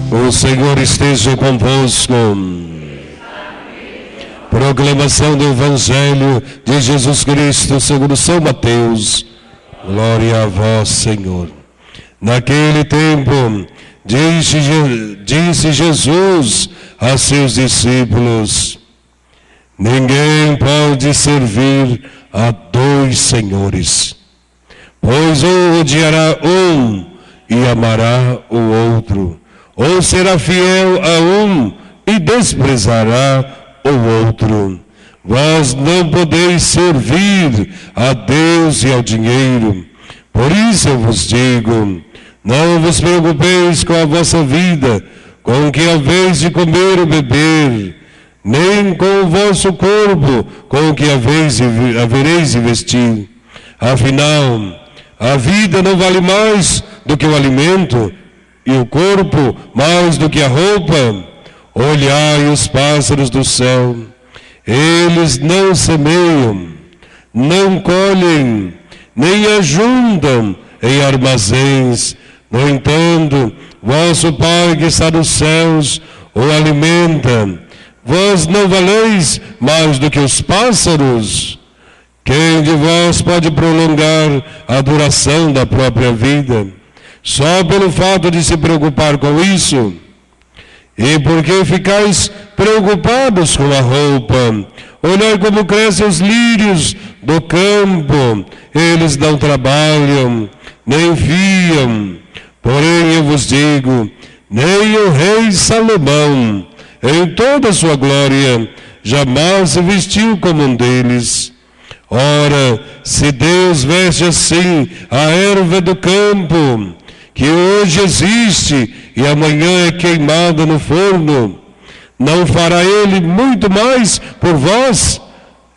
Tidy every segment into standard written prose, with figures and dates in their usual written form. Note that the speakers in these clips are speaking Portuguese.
O Senhor esteja convosco. Proclamação do Evangelho de Jesus Cristo segundo São Mateus. Glória a vós, Senhor. Naquele tempo, disse Jesus a seus discípulos: ninguém pode servir a dois senhores, pois ou odiará um e amará o outro, ou será fiel a um e desprezará o outro. Vós não podeis servir a Deus e ao dinheiro. Por isso eu vos digo, não vos preocupeis com a vossa vida, com o que haveis de comer ou beber, nem com o vosso corpo, com o que havereis de vestir. Afinal, a vida não vale mais do que o alimento, e o corpo mais do que a roupa. Olhai os pássaros do céu, eles não semeiam, não colhem, nem ajuntam em armazéns. No entanto, vosso Pai que está nos céus o alimenta. Vós não valeis mais do que os pássaros? Quem de vós pode prolongar a duração da própria vida, só pelo fato de se preocupar com isso? E por que ficais preocupados com a roupa? Olhai como crescem os lírios do campo, eles não trabalham, nem fiam. Porém eu vos digo, nem o rei Salomão, em toda a sua glória, jamais se vestiu como um deles. Ora, se Deus veste assim a erva do campo, que hoje existe e amanhã é queimada no forno, não fará Ele muito mais por vós,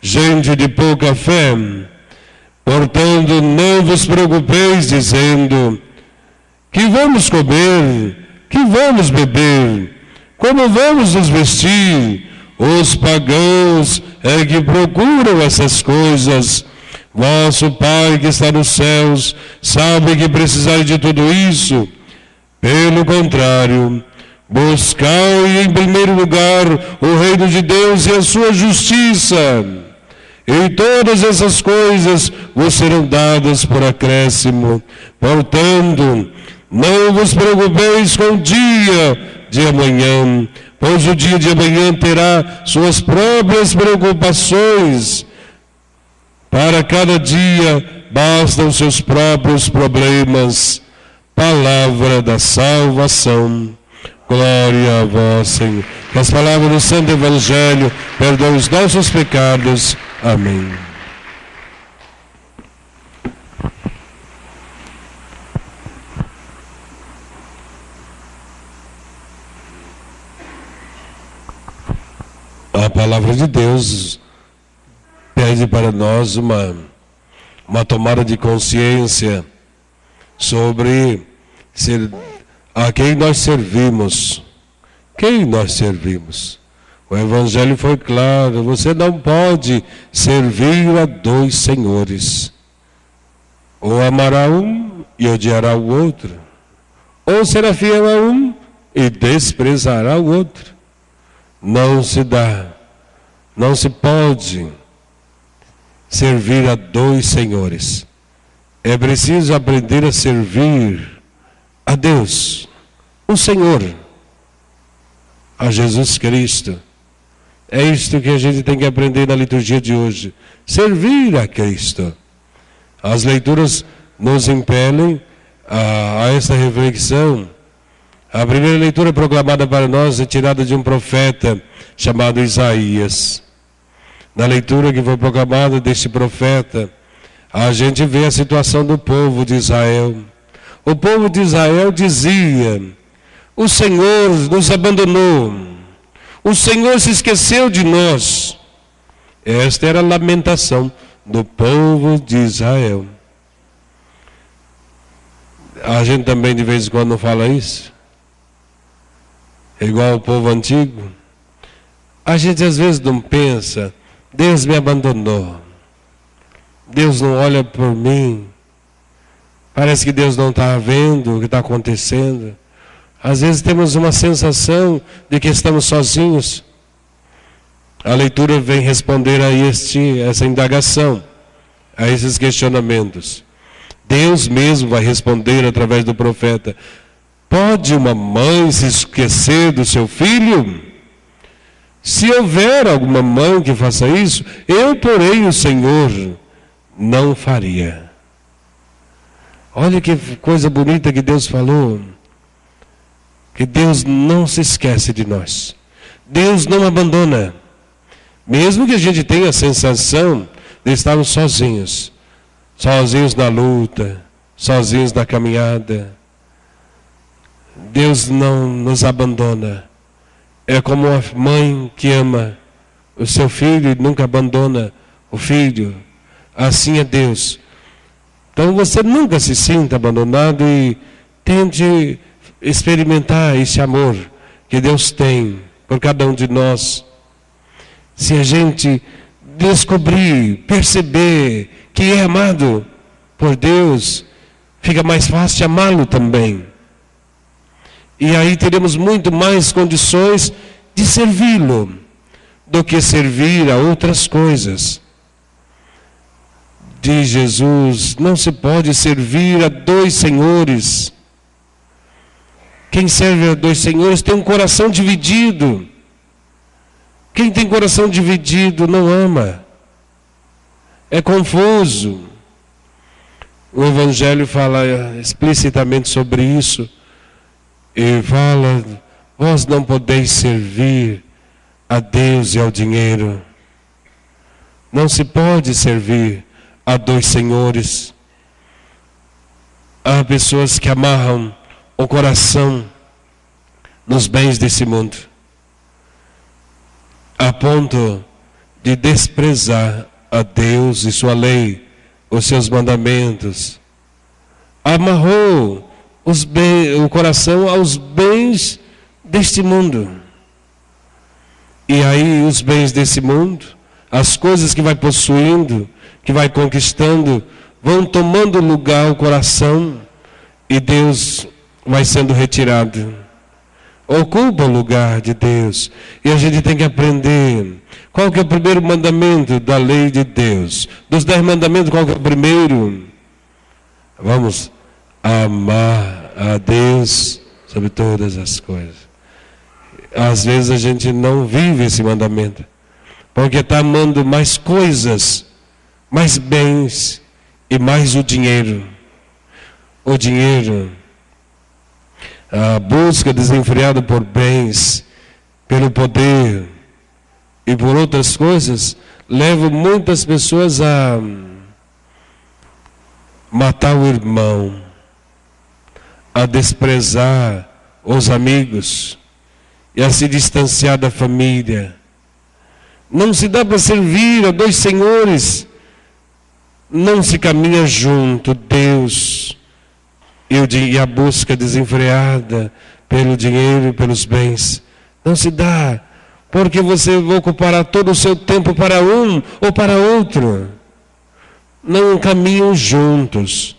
gente de pouca fé? Portanto, não vos preocupeis dizendo: que vamos comer, que vamos beber, como vamos nos vestir? Os pagãos é que procuram essas coisas. Vosso Pai que está nos céus sabe que precisais de tudo isso. Pelo contrário, buscai em primeiro lugar o reino de Deus e a sua justiça, e todas essas coisas vos serão dadas por acréscimo. Portanto, não vos preocupeis com o dia de amanhã, pois o dia de amanhã terá suas próprias preocupações. Para cada dia bastam seus próprios problemas. Palavra da salvação. Glória a vós, Senhor. Que as palavras do Santo Evangelho perdoem os nossos pecados. Amém. A palavra de Deus pede para nós uma tomada de consciência sobre a quem nós servimos. Quem nós servimos? O Evangelho foi claro: você não pode servir a dois senhores. Ou amará um e odiará o outro, ou será fiel a um e desprezará o outro. Não se dá, não se pode servir a dois senhores. É preciso aprender a servir a Deus, o Senhor, a Jesus Cristo. É isto que a gente tem que aprender na liturgia de hoje: servir a Cristo. As leituras nos impelem a esta reflexão. A primeira leitura proclamada para nós é tirada de um profeta chamado Isaías. Na leitura que foi proclamada deste profeta, a gente vê a situação do povo de Israel. O povo de Israel dizia: o Senhor nos abandonou, o Senhor se esqueceu de nós. Esta era a lamentação do povo de Israel. A gente também de vez em quando fala isso, igual o povo antigo. A gente às vezes não pensa: Deus me abandonou, Deus não olha por mim, parece que Deus não está vendo o que está acontecendo. Às vezes temos uma sensação de que estamos sozinhos. A leitura vem responder a essa indagação, a esses questionamentos. Deus mesmo vai responder através do profeta: pode uma mãe se esquecer do seu filho? Se houver alguma mãe que faça isso, eu, porém, o Senhor, não faria. Olha que coisa bonita que Deus falou. Que Deus não se esquece de nós. Deus não abandona. Mesmo que a gente tenha a sensação de estarmos sozinhos. Sozinhos na luta, sozinhos na caminhada. Deus não nos abandona. É como uma mãe que ama o seu filho e nunca abandona o filho. Assim é Deus. Então você nunca se sinta abandonado e tente experimentar esse amor que Deus tem por cada um de nós. Se a gente descobrir, perceber que é amado por Deus, fica mais fácil amá-lo também. E aí teremos muito mais condições de servi-lo do que servir a outras coisas. Diz Jesus: não se pode servir a dois senhores. Quem serve a dois senhores tem um coração dividido. Quem tem coração dividido não ama. É confuso. O Evangelho fala explicitamente sobre isso. E fala: vós não podeis servir a Deus e ao dinheiro. Não se pode servir a dois senhores. Há pessoas que amarram o coração nos bens desse mundo, a ponto de desprezar a Deus e sua lei, os seus mandamentos. Amarrou o coração aos bens deste mundo. E aí os bens desse mundo, as coisas que vai possuindo, que vai conquistando, vão tomando lugar ao coração, e Deus vai sendo retirado. Ocupa o lugar de Deus. E a gente tem que aprender. Qual que é o primeiro mandamento da lei de Deus? Dos 10 mandamentos, qual que é o primeiro? Vamos amar a Deus sobre todas as coisas. Às vezes a gente não vive esse mandamento, porque está amando mais coisas, mais bens e mais o dinheiro. O dinheiro, a busca desenfreada por bens, pelo poder e por outras coisas, leva muitas pessoas a matar o irmão, a desprezar os amigos e a se distanciar da família. Não se dá para servir a dois senhores. Não se caminha junto, Deus e a busca desenfreada pelo dinheiro e pelos bens. Não se dá, porque você ocupará todo o seu tempo para um ou para outro. Não caminham juntos.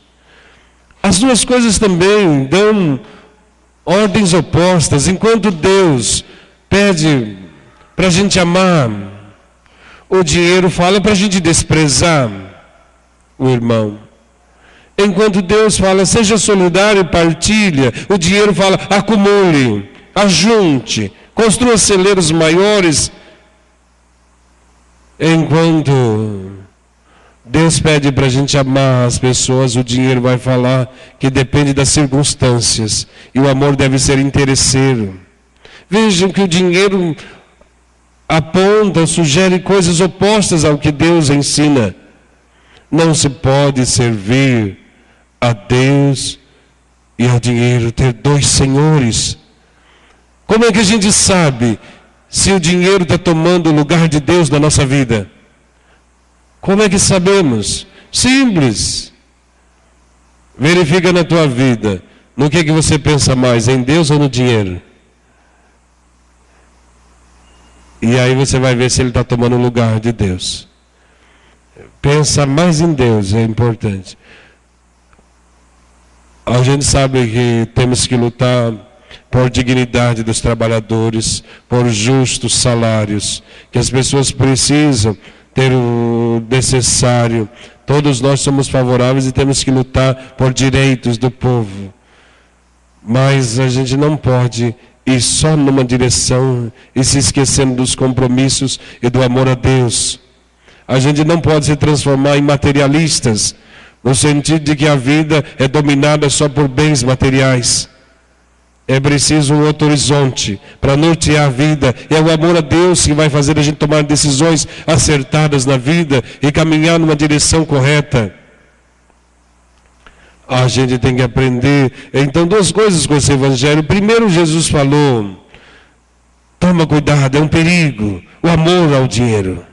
As duas coisas também dão ordens opostas. Enquanto Deus pede para a gente amar, o dinheiro fala para a gente desprezar o irmão. Enquanto Deus fala, seja solidário e partilha, o dinheiro fala, acumule, ajunte, construa celeiros maiores. Enquanto Deus pede para a gente amar as pessoas, o dinheiro vai falar que depende das circunstâncias. E o amor deve ser interesseiro. Vejam que o dinheiro aponta, sugere coisas opostas ao que Deus ensina. Não se pode servir a Deus e ao dinheiro, ter dois senhores. Como é que a gente sabe se o dinheiro está tomando o lugar de Deus na nossa vida? Como é que sabemos? Simples. Verifica na tua vida. No que você pensa mais, em Deus ou no dinheiro? E aí você vai ver se ele está tomando o lugar de Deus. Pensa mais em Deus, é importante. A gente sabe que temos que lutar por dignidade dos trabalhadores, por justos salários, que as pessoas precisam ter o necessário. Todos nós somos favoráveis e temos que lutar por direitos do povo. Mas a gente não pode ir só numa direção e se esquecendo dos compromissos e do amor a Deus. A gente não pode se transformar em materialistas, no sentido de que a vida é dominada só por bens materiais. É preciso um outro horizonte para nortear a vida. É o amor a Deus que vai fazer a gente tomar decisões acertadas na vida e caminhar numa direção correta. A gente tem que aprender. Então, duas coisas com esse evangelho. Primeiro, Jesus falou: toma cuidado, é um perigo, o amor ao dinheiro.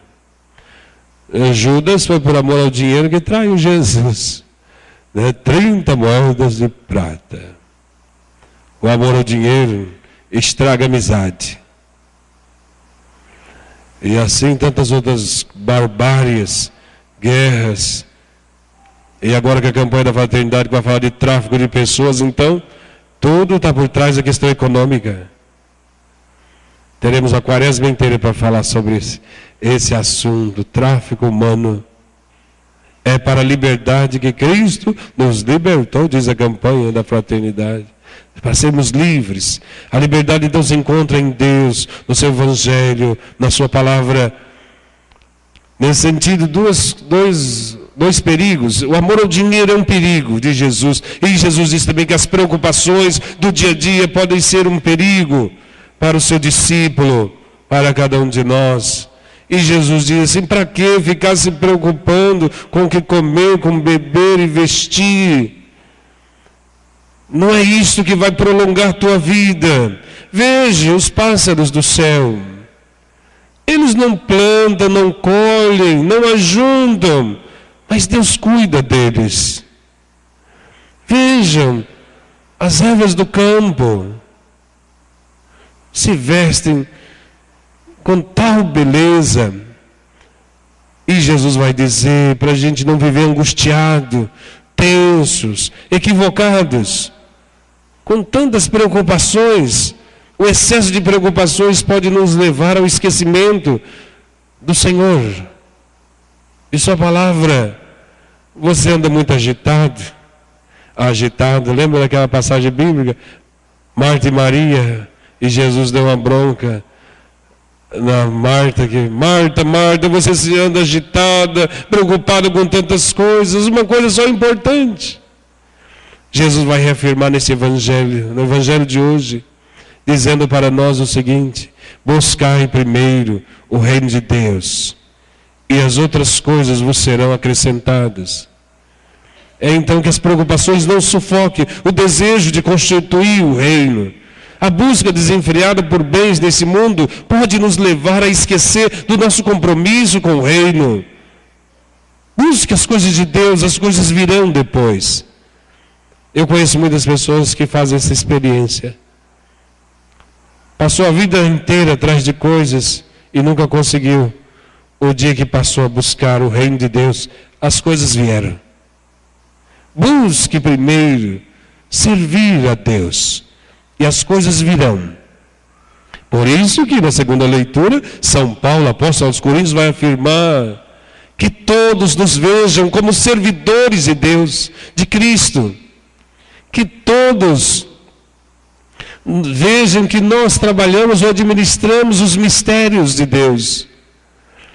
Judas foi por amor ao dinheiro que traiu Jesus, 30 moedas de prata. O amor ao dinheiro estraga a amizade. E assim tantas outras barbáries, guerras. E agora que a campanha da fraternidade vai falar de tráfico de pessoas, então tudo está por trás da questão econômica. Teremos a quaresma inteira para falar sobre esse assunto. Tráfico humano é para a liberdade que Cristo nos libertou, diz a campanha da fraternidade. Para sermos livres. A liberdade então se encontra em Deus, no seu evangelho, na sua palavra. Nesse sentido, dois perigos. O amor ao dinheiro é um perigo, diz Jesus. E Jesus diz também que as preocupações do dia a dia podem ser um perigo para o seu discípulo, para cada um de nós. E Jesus diz assim: para que ficar se preocupando com o que comer, com beber e vestir? Não é isso que vai prolongar a tua vida. Veja os pássaros do céu. Eles não plantam, não colhem, não ajuntam, mas Deus cuida deles. Vejam, as ervas do campo se vestem com tal beleza. E Jesus vai dizer para a gente não viver angustiado, tensos, equivocados, com tantas preocupações. O excesso de preocupações pode nos levar ao esquecimento do Senhor e sua palavra. Você anda muito agitado, lembra daquela passagem bíblica? Marta e Maria, e Jesus deu uma bronca na Marta, que Marta, você se anda agitada, preocupada com tantas coisas, uma coisa só importante. Jesus vai reafirmar nesse evangelho, no evangelho de hoje, dizendo para nós o seguinte: buscai primeiro o reino de Deus, e as outras coisas vos serão acrescentadas. É então que as preocupações não sufoquem o desejo de constituir o reino. A busca desenfreada por bens nesse mundo pode nos levar a esquecer do nosso compromisso com o reino. Busque as coisas de Deus, as coisas virão depois. Eu conheço muitas pessoas que fazem essa experiência. Passou a vida inteira atrás de coisas e nunca conseguiu. O dia que passou a buscar o reino de Deus, as coisas vieram. Busque primeiro servir a Deus e as coisas virão. Por isso que na segunda leitura, São Paulo, apóstolo aos Coríntios, vai afirmar que todos nos vejam como servidores de Deus, de Cristo. Que todos vejam que nós trabalhamos ou administramos os mistérios de Deus.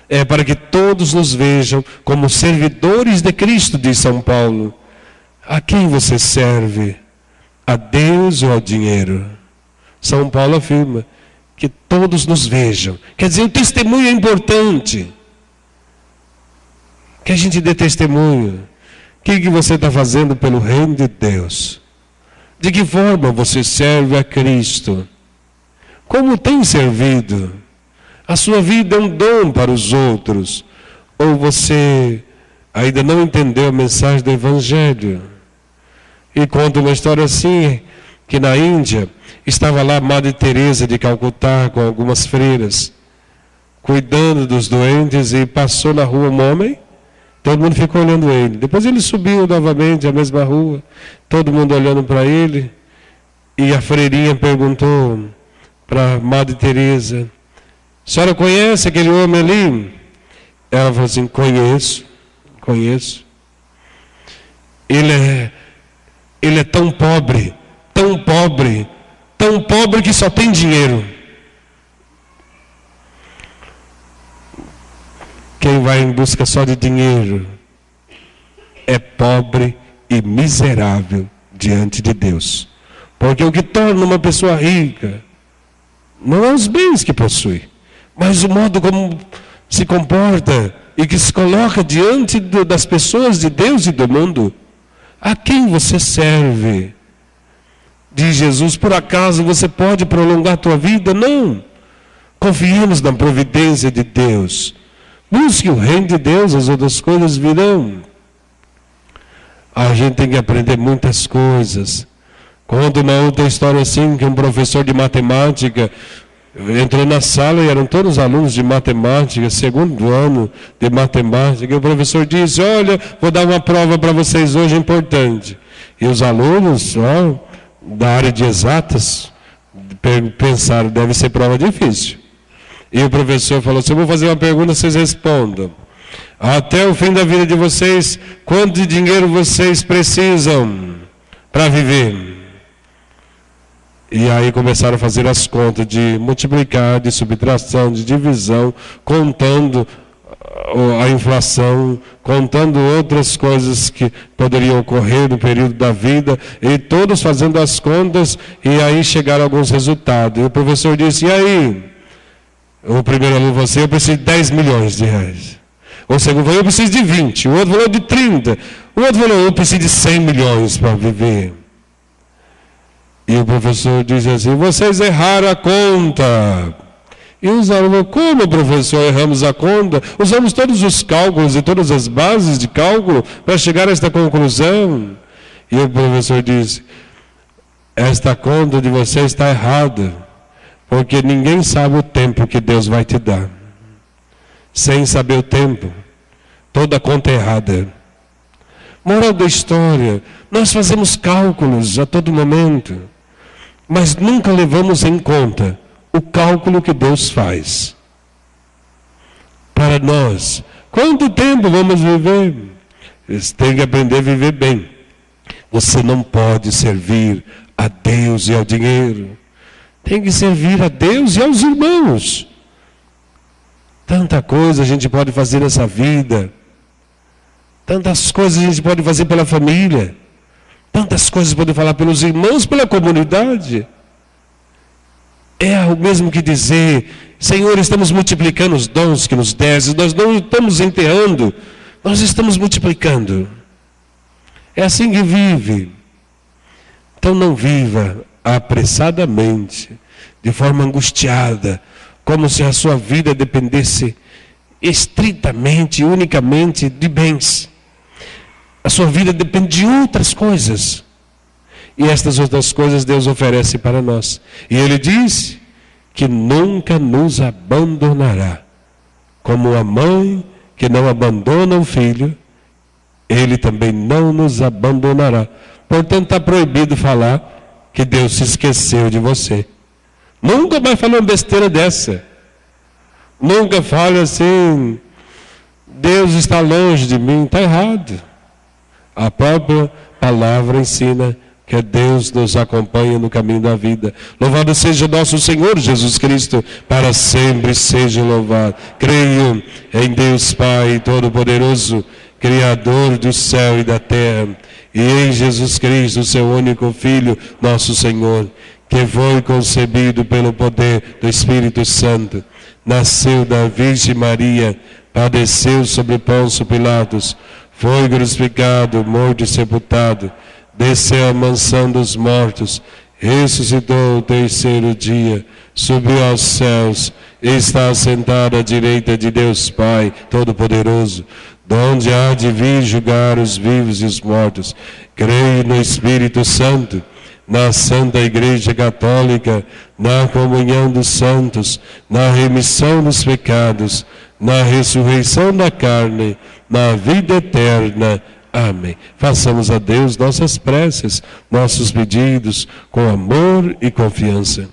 É para que todos nos vejam como servidores de Cristo, diz São Paulo. A quem você serve? A Deus ou ao dinheiro? São Paulo afirma que todos nos vejam. Quer dizer, o testemunho é importante. Que a gente dê testemunho. O que você está fazendo pelo reino de Deus? De que forma você serve a Cristo? Como tem servido? A sua vida é um dom para os outros? Ou você ainda não entendeu a mensagem do Evangelho? E conta uma história assim, que na Índia estava lá a Madre Teresa de Calcutá com algumas freiras, cuidando dos doentes, e passou na rua um homem. Todo mundo ficou olhando ele. Depois ele subiu novamente a mesma rua, todo mundo olhando para ele. E a freirinha perguntou para a Madre Teresa: a senhora conhece aquele homem ali? Ela falou assim: conheço. Ele é tão pobre que só tem dinheiro. Quem vai em busca só de dinheiro é pobre e miserável diante de Deus. Porque o que torna uma pessoa rica não é os bens que possui, mas o modo como se comporta e que se coloca diante das pessoas de Deus e do mundo. A quem você serve? Diz Jesus: por acaso você pode prolongar a tua vida? Não. Confiemos na providência de Deus. Busque o reino de Deus, as outras coisas virão. A gente tem que aprender muitas coisas. Conta uma outra história assim, que um professor de matemática entrou na sala e eram todos alunos de matemática, segundo ano de matemática, e o professor disse: olha, vou dar uma prova para vocês hoje importante. E os alunos da área de exatas pensaram: deve ser prova difícil. E o professor falou assim: eu vou fazer uma pergunta, vocês respondam. Até o fim da vida de vocês, quanto de dinheiro vocês precisam para viver? E aí começaram a fazer as contas de multiplicar, de subtração, de divisão, contando a inflação, contando outras coisas que poderiam ocorrer no período da vida, e todos fazendo as contas, e aí chegaram alguns resultados. E o professor disse: e aí? O primeiro aluno falou assim: eu preciso de 10 milhões de reais. O segundo falou: eu preciso de 20. O outro falou de 30. O outro falou: eu preciso de 100 milhões para viver. E o professor diz assim: vocês erraram a conta. E os alunos: como, professor, erramos a conta? Usamos todos os cálculos e todas as bases de cálculo para chegar a esta conclusão. E o professor diz: esta conta de vocês está errada, porque ninguém sabe o tempo que Deus vai te dar. Sem saber o tempo, toda conta é errada. Moral da história: nós fazemos cálculos a todo momento, mas nunca levamos em conta o cálculo que Deus faz para nós. Quanto tempo vamos viver? Você tem que aprender a viver bem. Você não pode servir a Deus e ao dinheiro. Tem que servir a Deus e aos irmãos. Tanta coisa a gente pode fazer nessa vida. Tantas coisas a gente pode fazer pela família. Tantas coisas pode falar pelos irmãos, pela comunidade. É o mesmo que dizer: Senhor, estamos multiplicando os dons que nos deste. Nós não estamos enterrando, nós estamos multiplicando. É assim que vive. Então não viva apressadamente, de forma angustiada, como se a sua vida dependesse estritamente, unicamente de bens. A sua vida depende de outras coisas. E estas outras coisas Deus oferece para nós. E Ele diz que nunca nos abandonará. Como a mãe que não abandona o filho, Ele também não nos abandonará. Portanto, está proibido falar que Deus se esqueceu de você. Nunca mais fale uma besteira dessa. Nunca fale assim: Deus está longe de mim. Está errado. A própria palavra ensina que Deus nos acompanha no caminho da vida. Louvado seja nosso Senhor Jesus Cristo, para sempre seja louvado. Creio em Deus Pai Todo-Poderoso, Criador do céu e da terra, e em Jesus Cristo, seu único Filho, nosso Senhor, que foi concebido pelo poder do Espírito Santo, nasceu da Virgem Maria, padeceu sobre Pôncio Pilatos, foi crucificado, morto e sepultado, desceu à mansão dos mortos, ressuscitou o terceiro dia, subiu aos céus, está assentado à direita de Deus Pai Todo-Poderoso, donde há de vir julgar os vivos e os mortos. Creio no Espírito Santo, na Santa Igreja Católica, na comunhão dos santos, na remissão dos pecados, na ressurreição da carne, na vida eterna. Amém. Façamos a Deus nossas preces, nossos pedidos, com amor e confiança.